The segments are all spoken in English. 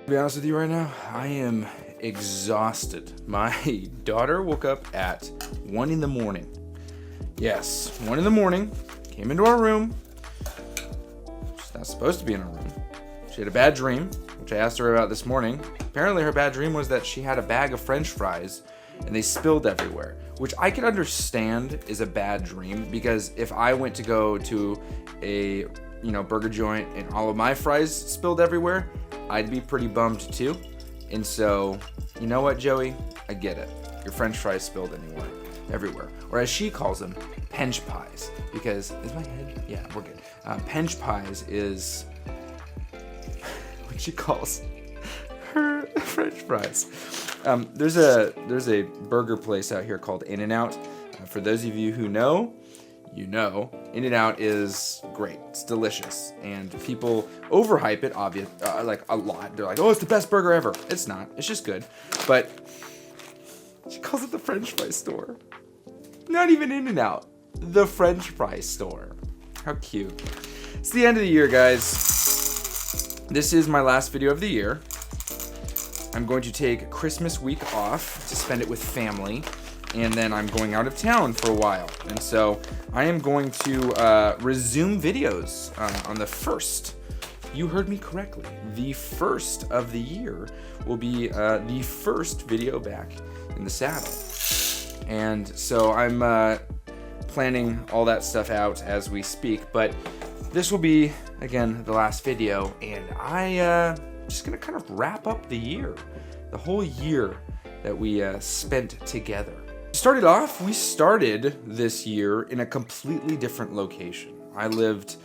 To be honest with you right now, I am exhausted. My daughter woke up at 1 in the morning. Yes, 1 in the morning, came into our room. She's not supposed to be in our room. She had a bad dream, which I asked her about this morning. Apparently her bad dream was that she had a bag of French fries and they spilled everywhere, which I can understand is a bad dream, because if I went to go to a burger joint and all of my fries spilled everywhere, I'd be pretty bummed too. And so, you know what, Joey? I get it. Your French fries spilled everywhere. Or as she calls them, pench pies. Because, is my head? Yeah, we're good. Pench pies is what she calls her French fries. There's a burger place out here called In-N-Out. For those of you who know, you know, In-N-Out is great. It's delicious, and people overhype it, like a lot. They're like, "Oh, it's the best burger ever." It's not. It's just good. But she calls it the French fry store. Not even In-N-Out. The French fry store. How cute. It's the end of the year, guys. This is my last video of the year. I'm going to take Christmas week off to spend it with family, and then I'm going out of town for a while. And so I am going to resume videos on the 1st. You heard me correctly. The 1st of the year will be the first video back in the saddle. And so I'm planning all that stuff out as we speak. But this will be, again, the last video. And I'm just going to kind of wrap up the year. The whole year that we spent together. We started this year in a completely different location. I lived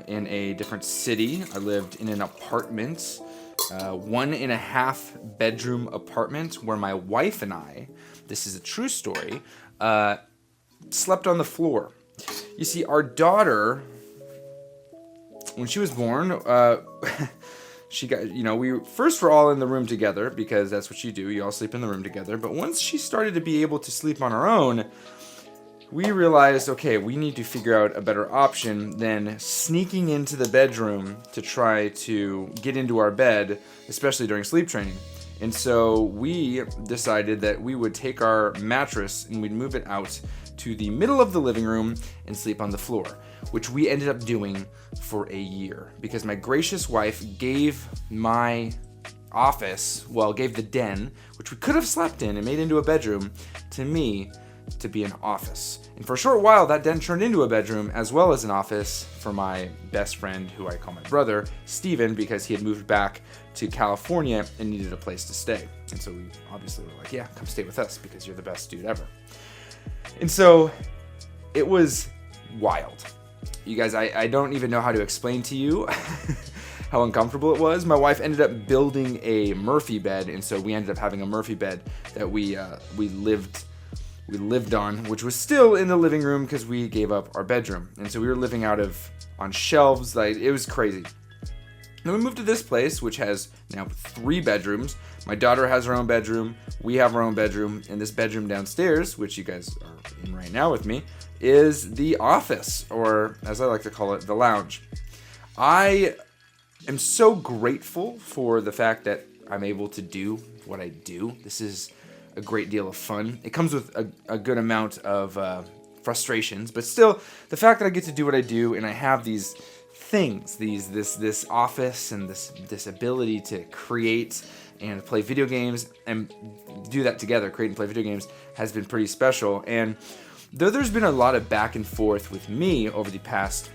in a different city. I lived in an apartment, 1.5 bedroom apartment, where my wife and I, this is a true story, slept on the floor. You see, our daughter, when she was born, she got, we first were all in the room together, because that's what you do. You all sleep in the room together. But once she started to be able to sleep on her own, we realized, okay, we need to figure out a better option than sneaking into the bedroom to try to get into our bed, especially during sleep training. And so we decided that we would take our mattress and we'd move it out to the middle of the living room and sleep on the floor, which we ended up doing for a year, because my gracious wife gave my office, gave the den, which we could have slept in and made into a bedroom, to me to be an office. And for a short while, that den turned into a bedroom as well as an office for my best friend, who I call my brother, Steven, because he had moved back to California and needed a place to stay. And so we obviously were like, yeah, come stay with us because you're the best dude ever. And so it was wild. You guys, I don't even know how to explain to you how uncomfortable it was. My wife ended up building a Murphy bed, and so we ended up having a Murphy bed that we lived on, which was still in the living room because we gave up our bedroom. And so we were living on shelves. Like, it was crazy. Then we moved to this place, which has now 3 bedrooms. My daughter has her own bedroom. We have our own bedroom. And this bedroom downstairs, which you guys are in right now with me, is the office, or as I like to call it, the lounge. I am so grateful for the fact that I'm able to do what I do. This is a great deal of fun. It comes with a good amount of frustrations, but still, the fact that I get to do what I do and I have these things, this office and this ability to create and play video games and do that together, create and play video games, has been pretty special. And though there's been a lot of back and forth with me over the past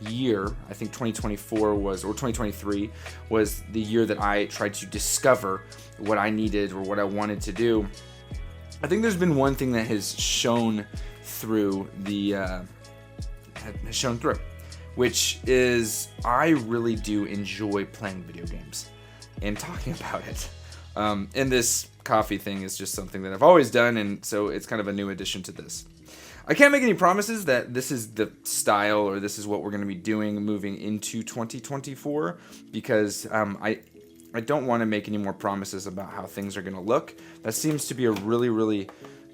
year, I think 2023 was the year that I tried to discover what I needed or what I wanted to do. I think there's been one thing that has shown through, which is I really do enjoy playing video games and talking about it. And this coffee thing is just something that I've always done, and so it's kind of a new addition to this. I can't make any promises that this is the style or this is what we're going to be doing moving into 2024, because I don't want to make any more promises about how things are going to look. That seems to be a really, really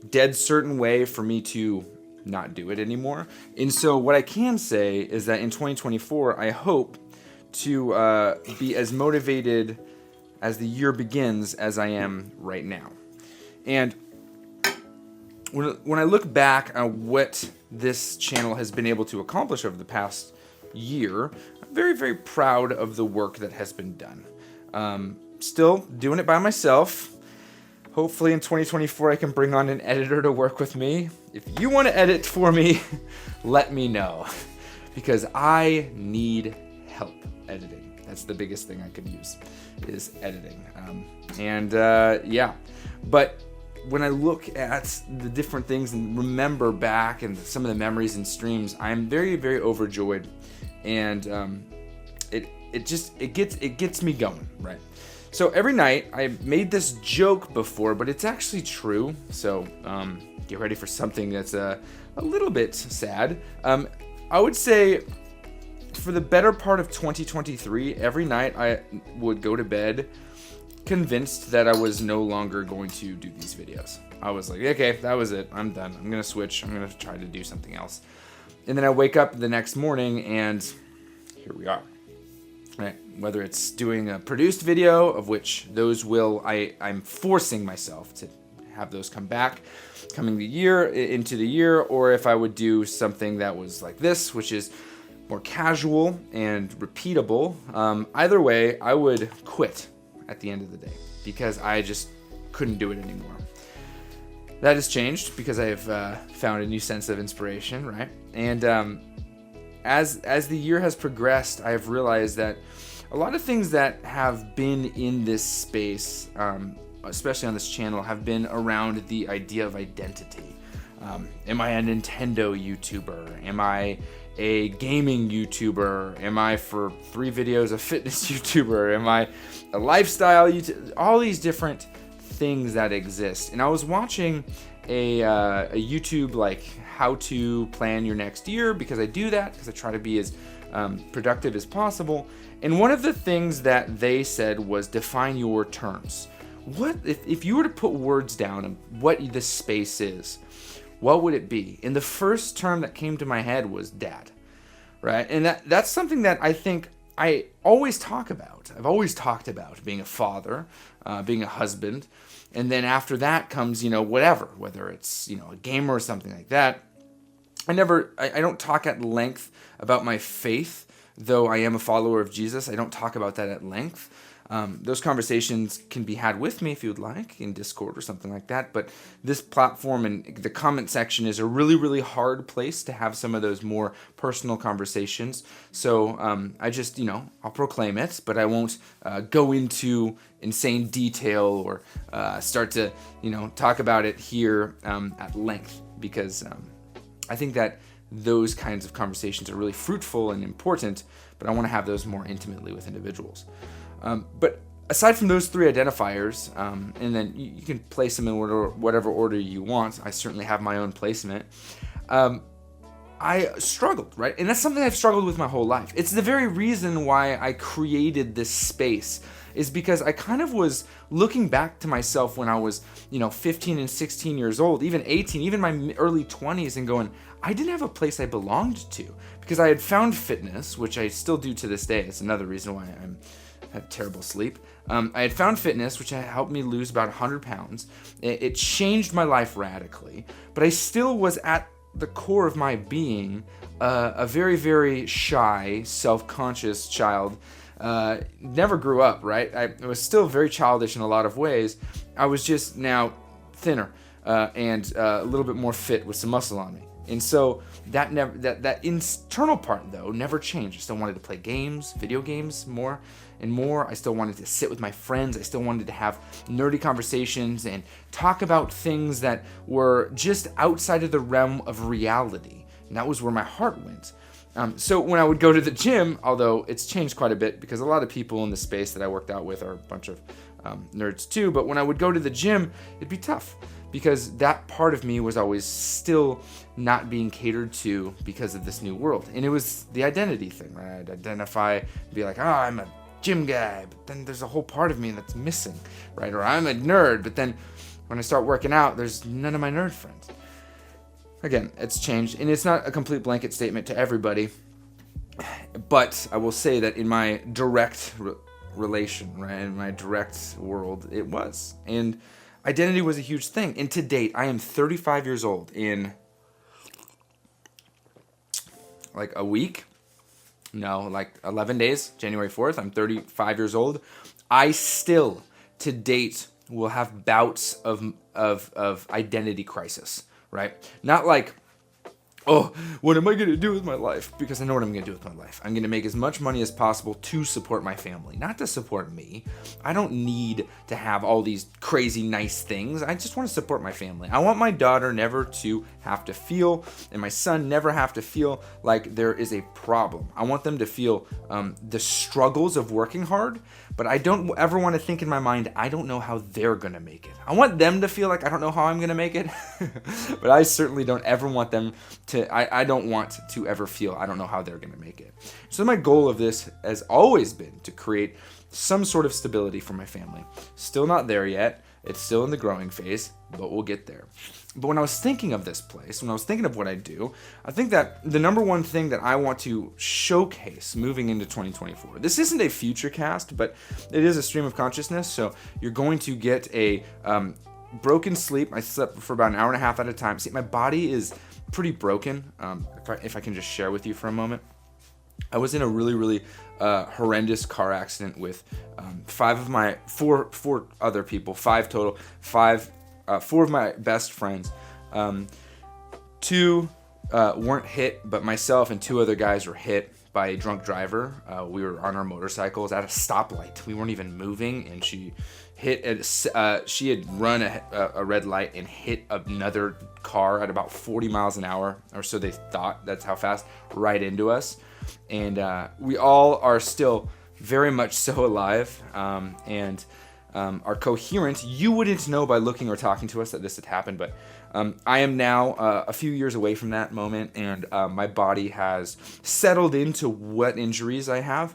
dead certain way for me to not do it anymore. And so what I can say is that in 2024, I hope to be as motivated as the year begins as I am right now. And when I look back on what this channel has been able to accomplish over the past year, I'm very, very proud of the work that has been done. Still doing it by myself. Hopefully in 2024 I can bring on an editor to work with me. If you want to edit for me, let me know, because I need help editing. That's the biggest thing I could use, is editing. Yeah, but when I look at the different things and remember back and some of the memories and streams, I'm very, very overjoyed, and it gets me going, right? So every night, I made this joke before, but it's actually true. So get ready for something that's a little bit sad. I would say for the better part of 2023, every night I would go to bed convinced that I was no longer going to do these videos. I was like, okay, that was it. I'm done. I'm going to switch. I'm going to try to do something else. And then I wake up the next morning and here we are. Right. Whether it's doing a produced video, of which those I'm forcing myself to have those come back into the year, or if I would do something that was like this, which is more casual and repeatable. Either way, I would quit at the end of the day because I just couldn't do it anymore. That has changed because I have found a new sense of inspiration, right? And as the year has progressed, I have realized that a lot of things that have been in this space, especially on this channel, have been around the idea of identity. Am I a Nintendo YouTuber? Am I a gaming YouTuber? Am I, for 3 videos, a fitness YouTuber? Am I a lifestyle YouTuber? All these different things that exist. And I was watching a YouTube like how to plan your next year, because I do that because I try to be as productive as possible. And one of the things that they said was define your terms. What if you were to put words down on what this space is, what would it be? And the first term that came to my head was dad, right? And that's something that I think I always talk about. I've always talked about being a father, being a husband, and then after that comes, whether it's, a gamer or something like that. I don't talk at length about my faith, though I am a follower of Jesus. I don't talk about that at length. Those conversations can be had with me if you would like in Discord or something like that. But this platform and the comment section is a really, really hard place to have some of those more personal conversations. So I just, I'll proclaim it, but I won't go into insane detail or start to, talk about it here at length, because I think that those kinds of conversations are really fruitful and important, but I want to have those more intimately with individuals. But aside from those 3 identifiers, and then you can place them in whatever order you want. I certainly have my own placement. I struggled, right? And that's something I've struggled with my whole life. It's the very reason why I created this space, is because I kind of was looking back to myself when I was, 15 and 16 years old, even 18, even my early 20s, and going, I didn't have a place I belonged to, because I had found fitness, which I still do to this day. It's another reason why I had terrible sleep. I had found fitness, which helped me lose about 100 pounds. It changed my life radically, but I still was at the core of my being a very, very shy, self-conscious child. Never grew up, right? I was still very childish in a lot of ways. I was just now thinner and a little bit more fit with some muscle on me. And so that internal part, though, never changed. I still wanted to play games, video games, more and more. I still wanted to sit with my friends. I still wanted to have nerdy conversations and talk about things that were just outside of the realm of reality. And that was where my heart went. So when I would go to the gym, although it's changed quite a bit because a lot of people in the space that I worked out with are a bunch of nerds too, but when I would go to the gym, it'd be tough because that part of me was always still not being catered to because of this new world. And it was the identity thing, right? I'd identify, be like, I'm a gym guy, but then there's a whole part of me that's missing, right? Or I'm a nerd, but then when I start working out, there's none of my nerd friends. Again, it's changed, and it's not a complete blanket statement to everybody, but I will say that in my direct relation, right? In my direct world, it was. And identity was a huge thing. And to date, I am 35 years old. In like a week, no, like 11 days, January 4th, I'm 35 years old. I still, to date, will have bouts of identity crisis, right? Not like, oh, what am I going to do with my life? Because I know what I'm going to do with my life. I'm going to make as much money as possible to support my family, not to support me. I don't need to have all these crazy nice things. I just want to support my family. I want my daughter never to have to feel, and my son never have to feel like there is a problem. I want them to feel the struggles of working hard, but I don't ever want to think in my mind, I don't know how they're going to make it. I want them to feel like I don't know how I'm going to make it, but I certainly don't ever want them I don't want to ever feel I don't know how they're going to make it. So my goal of this has always been to create some sort of stability for my family. Still not there yet. It's still in the growing phase, but we'll get there. But when I was thinking of this place, when I was thinking of what I do, I think that the number one thing that I want to showcase moving into 2024, this isn't a future cast, but it is a stream of consciousness. So you're going to get a broken sleep. I slept for about an hour and a half at a time. See, my body is pretty broken. If I can just share with you for a moment, I was in a really horrendous car accident with four other people, five total, four of my best friends. Two weren't hit, but myself and two other guys were hit by a drunk driver. We were on our motorcycles at a stoplight. We weren't even moving, and she had run a red light and hit another car at about 40 miles an hour, or so they thought. That's how fast, right into us. And we all are still very much so alive and are coherent. You wouldn't know by looking or talking to us that this had happened, but I am now a few years away from that moment, and my body has settled into what injuries I have.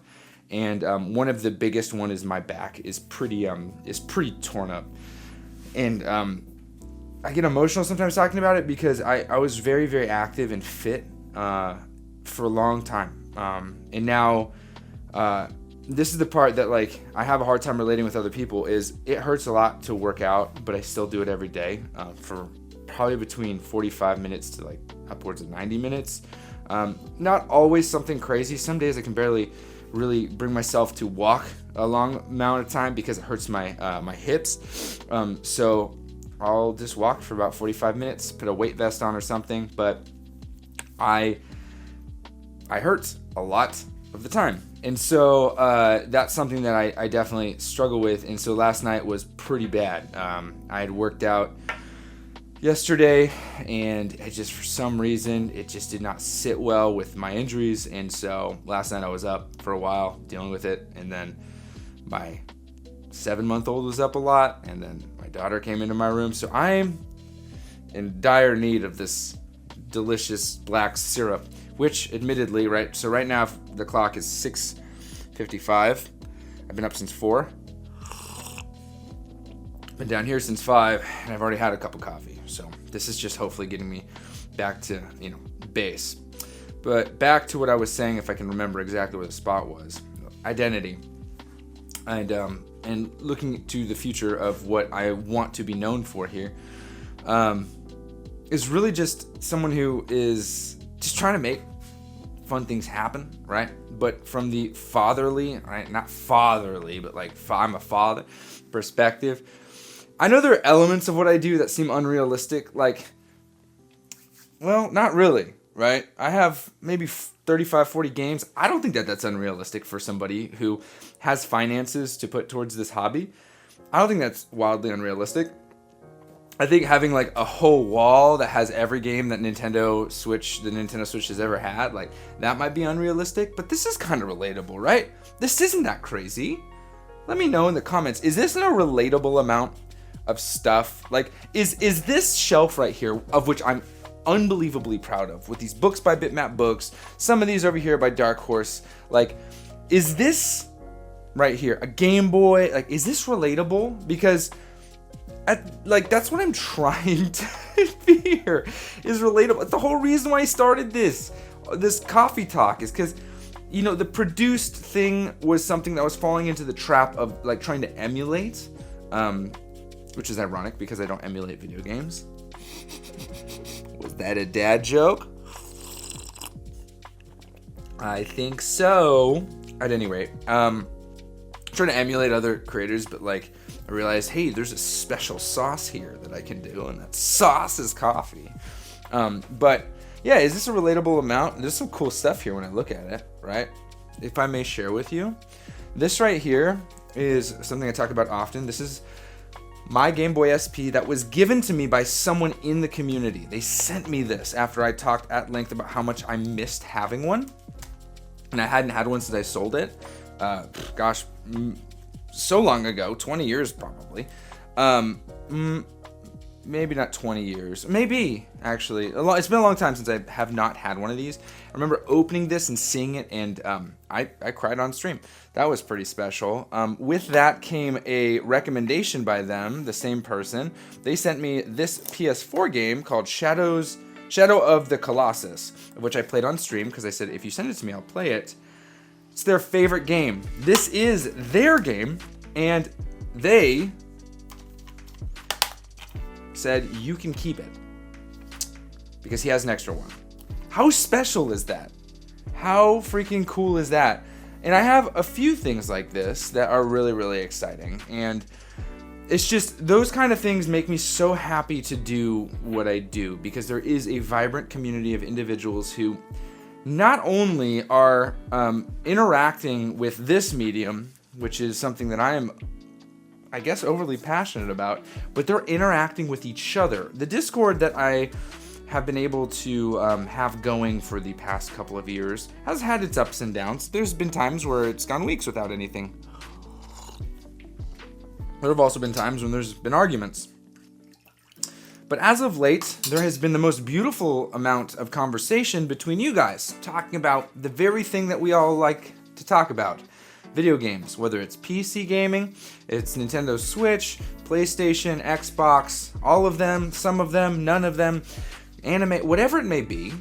And one of the biggest one is my back is pretty torn up, and I get emotional sometimes talking about it because I was very active and fit for a long time, and now this is the part that like I have a hard time relating with other people. Is it hurts a lot to work out, but I still do it every day for probably between 45 minutes to like upwards of 90 minutes. Not always something crazy. Some days I can barely really bring myself to walk a long amount of time because it hurts my hips. So I'll just walk for about 45 minutes, put a weight vest on or something, but I hurt a lot of the time. And so that's something that I definitely struggle with. And so last night was pretty bad. I had worked out yesterday, and it just, for some reason, it just did not sit well with my injuries. And so last night I was up for a while dealing with it, and then my 7-month-old was up a lot, and then my daughter came into my room. So I'm in dire need of this delicious black syrup, which admittedly, right, so right now the clock is 6:55. I've been up since 4. Been down here since 5, and I've already had a cup of coffee. So this is just hopefully getting me back to, base. But back to what I was saying, if I can remember exactly where the spot was. Identity. And looking to the future of what I want to be known for here, is really just someone who is just trying to make fun things happen, right? But from the fatherly, right? Not fatherly, but like I'm a father perspective. I know there are elements of what I do that seem unrealistic, like, well, not really, right? I have maybe 35, 40 games. I don't think that that's unrealistic for somebody who has finances to put towards this hobby. I don't think that's wildly unrealistic. I think having like a whole wall that has every game that the Nintendo Switch has ever had, like that might be unrealistic, but this is kind of relatable, right? This isn't that crazy. Let me know in the comments, is this in a relatable amount of stuff? Like, is this shelf right here, of which I'm unbelievably proud of, with these books by Bitmap Books, some of these over here by Dark Horse, like, is this right here a Game Boy? Like, is this relatable? Because that's what I'm trying to be here, is relatable. The whole reason why I started this coffee talk is because the produced thing was something that was falling into the trap of like trying to emulate, which is ironic because I don't emulate video games. Was that a dad joke? I think so. At any rate, trying to emulate other creators, but like I realized, hey, there's a special sauce here that I can do, and that sauce is coffee. But yeah, is this a relatable amount? There's some cool stuff here when I look at it, right? If I may share with you, this right here is something I talk about often. This is my Game Boy SP that was given to me by someone in the community. They sent me this after I talked at length about how much I missed having one. And I hadn't had one since I sold it. So long ago, 20 years probably. Maybe not 20 years. Maybe, actually. It's been a long time since I have not had one of these. I remember opening this and seeing it, and I cried on stream. That was pretty special. With that came a recommendation by them, the same person. They sent me this PS4 game called Shadow of the Colossus, which I played on stream because I said, if you send it to me, I'll play it. It's their favorite game. This is their game, and they said you can keep it because he has an extra one. How special is that? How freaking cool is that? And I have a few things like this that are really, really exciting, and it's just those kind of things make me so happy to do what I do, because there is a vibrant community of individuals who not only are interacting with this medium, which is something that I am, I guess, overly passionate about, but they're interacting with each other. The Discord that I have been able to have going for the past couple of years has had its ups and downs. There's been times where it's gone weeks without anything. There have also been times when there's been arguments. But as of late, there has been the most beautiful amount of conversation between you guys, talking about the very thing that we all like to talk about. Video games, whether it's PC gaming, it's Nintendo Switch, PlayStation, Xbox, all of them, some of them, none of them, anime, whatever it may be,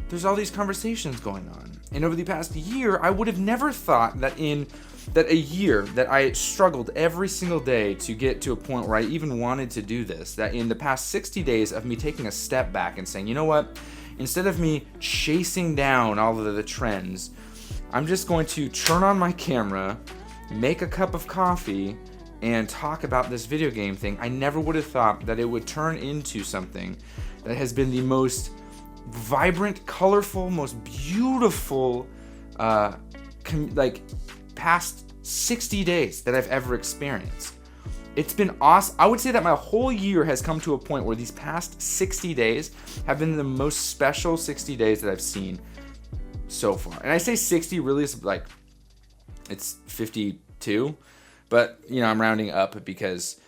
there's all these conversations going on. And over the past year, I would have never thought that a year that I struggled every single day to get to a point where I even wanted to do this, that in the past 60 days of me taking a step back and saying, you know what, instead of me chasing down all of the trends, I'm just going to turn on my camera, make a cup of coffee, and talk about this video game thing. I never would have thought that it would turn into something that has been the most vibrant, colorful, most beautiful, past 60 days that I've ever experienced. It's been awesome. I would say that my whole year has come to a point where these past 60 days have been the most special 60 days that I've seen so far. And I say 60, really is like, it's 52, but I'm rounding up because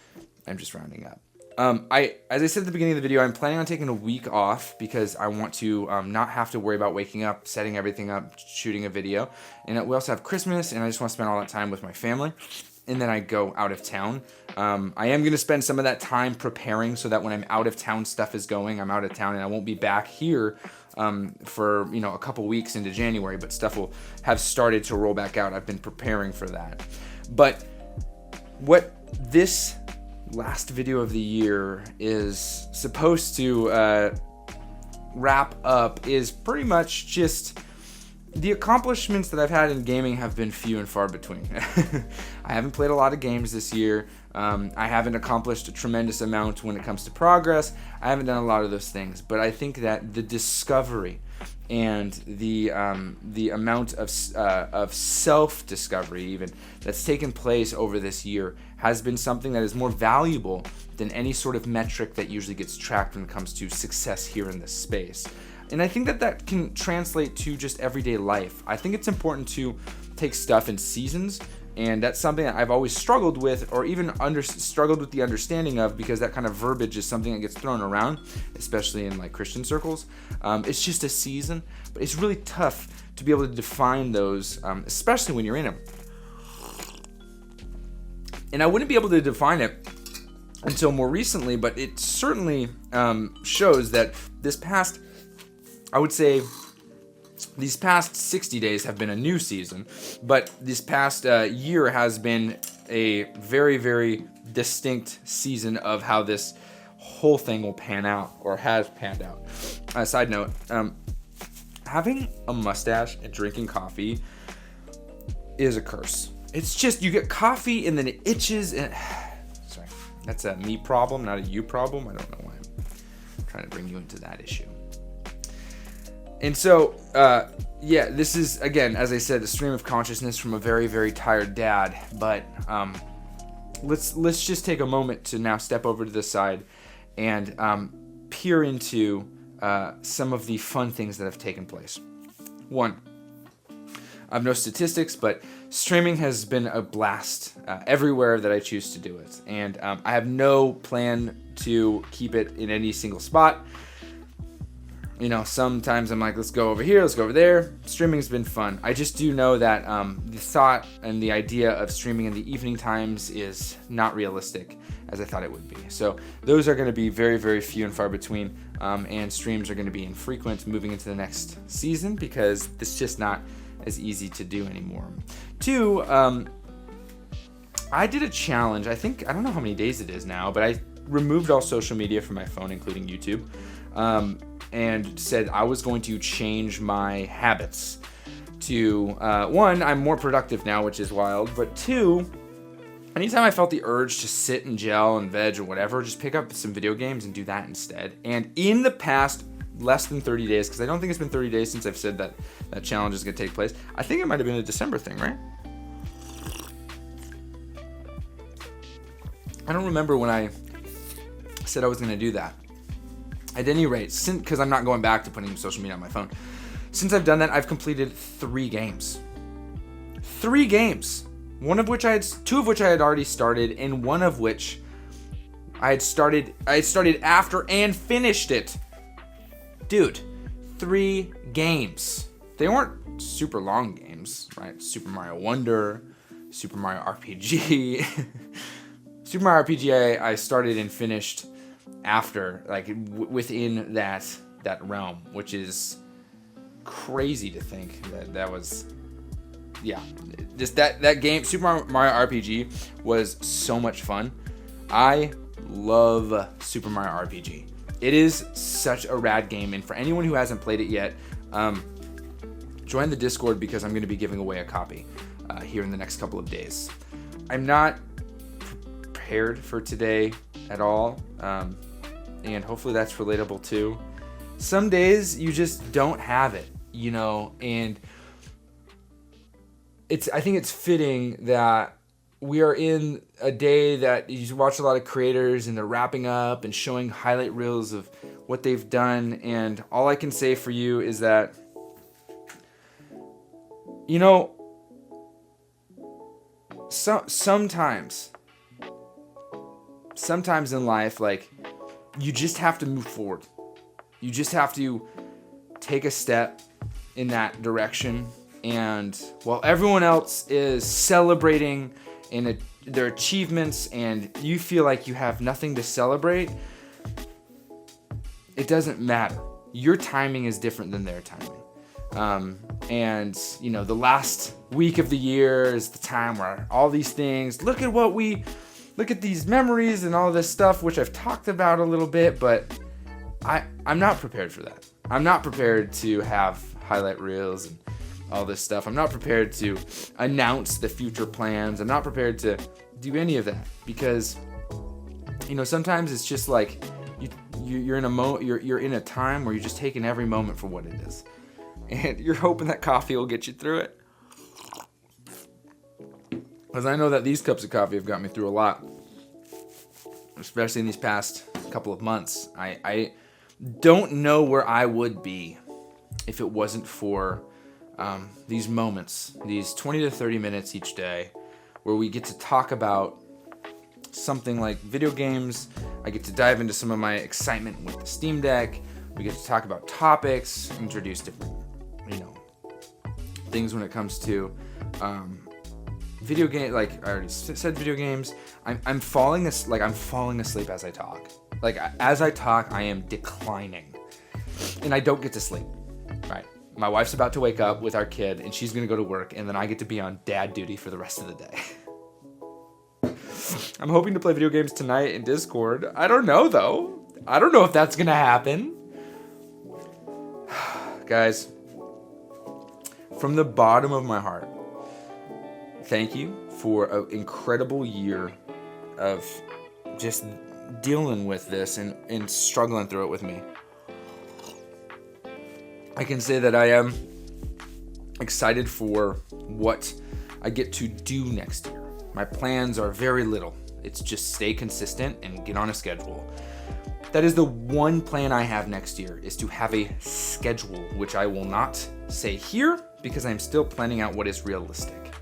I'm just rounding up. As I said at the beginning of the video, I'm planning on taking a week off because I want to not have to worry about waking up, setting everything up, shooting a video. And we also have Christmas, and I just want to spend all that time with my family. And then I go out of town. I am going to spend some of that time preparing so that when I'm out of town, stuff is going. I'm out of town, and I won't be back here for a couple weeks into January, but stuff will have started to roll back out. I've been preparing for that. But what this last video of the year is supposed to wrap up is pretty much just the accomplishments that I've had in gaming have been few and far between. I haven't played a lot of games this year. I haven't accomplished a tremendous amount when it comes to progress. I haven't done a lot of those things, but I think that the discovery and the amount of self-discovery even that's taken place over this year has been something that is more valuable than any sort of metric that usually gets tracked when it comes to success here in this space. And I think that can translate to just everyday life. I think it's important to take stuff in seasons, and that's something that I've always struggled with, or even struggled with the understanding of, because that kind of verbiage is something that gets thrown around, especially in like Christian circles. It's just a season, but it's really tough to be able to define those, especially when you're in them. And I wouldn't be able to define it until more recently, but it certainly shows that this past, I would say, these past 60 days have been a new season, but this past year has been a very, very distinct season of how this whole thing will pan out, or has panned out. Side note, having a mustache and drinking coffee is a curse. It's just, you get coffee and then it itches and... Sorry, that's a me problem, not a you problem. I don't know why I'm trying to bring you into that issue. And so, yeah, this is, again, as I said, a stream of consciousness from a very, very tired dad. But let's just take a moment to now step over to the side and peer into some of the fun things that have taken place. One, I have no statistics, but streaming has been a blast everywhere that I choose to do it. And I have no plan to keep it in any single spot. You know, sometimes I'm like, let's go over here, let's go over there. Streaming has been fun. I just do know that the thought and the idea of streaming in the evening times is not realistic as I thought it would be. So those are going to be very, very few and far between. And streams are going to be infrequent moving into the next season because it's just not as easy to do anymore. Two, I did a challenge. I don't know how many days it is now, but I removed all social media from my phone, including YouTube. And said I was going to change my habits to, one, I'm more productive now, which is wild, but two, anytime I felt the urge to sit and gel and veg or whatever, just pick up some video games and do that instead. And in the past less than 30 days, because I don't think it's been 30 days since I've said that that challenge is going to take place. I think it might have been a December thing, right? I don't remember when I said I was going to do that. At any rate, because I'm not going back to putting social media on my phone, since I've done that, I've completed 3 games. 3 games. Two of which I had already started, and one of which I had started after and finished it. Dude, 3 games. They weren't super long games, right? Super Mario Wonder, Super Mario RPG. Super Mario RPG I started and finished after, like, within that realm, which is crazy to think that was, yeah, just that game, Super Mario RPG, was so much fun. I love Super Mario RPG. It is such a rad game, and for anyone who hasn't played it yet, join the Discord because I'm going to be giving away a copy here in the next couple of days. I'm not prepared for today at all. And hopefully that's relatable too. Some days you just don't have it, you know, and I think it's fitting that we are in a day that you watch a lot of creators and they're wrapping up and showing highlight reels of what they've done, and all I can say for you is that, you know, sometimes in life, like, you just have to move forward. You just have to take a step in that direction. And while everyone else is celebrating in their achievements and you feel like you have nothing to celebrate, it doesn't matter. Your timing is different than their timing. And, you know, the last week of the year is the time where all these things, look at these memories and all this stuff, which I've talked about a little bit, but I'm not prepared for that. I'm not prepared to have highlight reels and all this stuff. I'm not prepared to announce the future plans. I'm not prepared to do any of that because, you know, sometimes it's just like you're in a time where you're just taking every moment for what it is, and you're hoping that coffee will get you through it. Because I know that these cups of coffee have got me through a lot, especially in these past couple of months. I don't know where I would be if it wasn't for these moments, these 20 to 30 minutes each day, where we get to talk about something like video games. I get to dive into some of my excitement with the Steam Deck. We get to talk about topics, introduce different, you know, things when it comes to video game. Like I already said, video games. I'm falling asleep as I talk. Like as I talk, I am declining, and I don't get to sleep. Right. my wife's about to wake up with our kid, and she's going to go to work, and then I get to be on dad duty for the rest of the day. I'm hoping to play video games tonight in Discord. I don't know, though. I don't know if that's going to happen. Guys, from the bottom of my heart, thank you for an incredible year of just dealing with this and struggling through it with me. I can say that I am excited for what I get to do next year. My plans are very little. It's just stay consistent and get on a schedule. That is the one plan I have next year, is to have a schedule, which I will not say here because I'm still planning out what is realistic.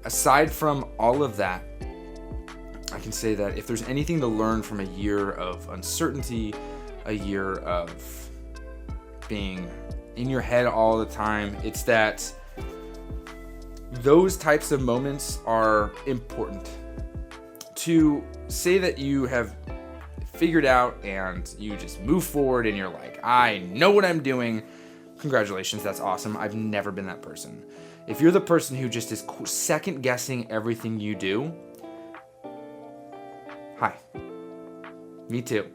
Aside from all of that, I can say that if there's anything to learn from a year of uncertainty, a year of being in your head all the time, it's that those types of moments are important. To say that you have figured out and you just move forward and you're like, I know what I'm doing, congratulations, that's awesome. I've never been that person. If you're the person who just is second guessing everything you do, hi, me too.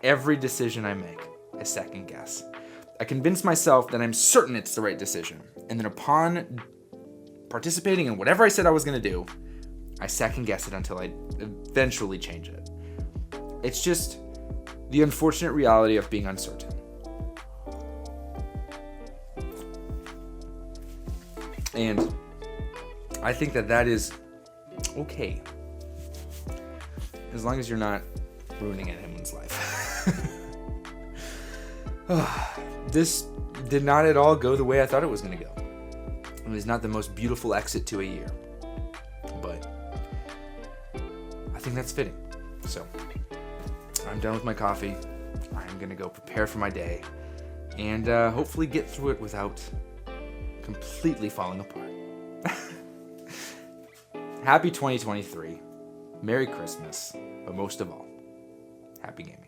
Every decision I make is second guess. I convince myself that I'm certain it's the right decision, and then upon participating in whatever I said I was going to do, I second guess it until I eventually change it. It's just the unfortunate reality of being uncertain. And I think that is okay, as long as you're not ruining anyone's life. This did not at all go the way I thought it was going to go. It was not the most beautiful exit to a year, but I think that's fitting. So I'm done with my coffee. I'm going to go prepare for my day and hopefully get through it without completely falling apart. Happy 2023. Merry Christmas. But most of all, happy gaming.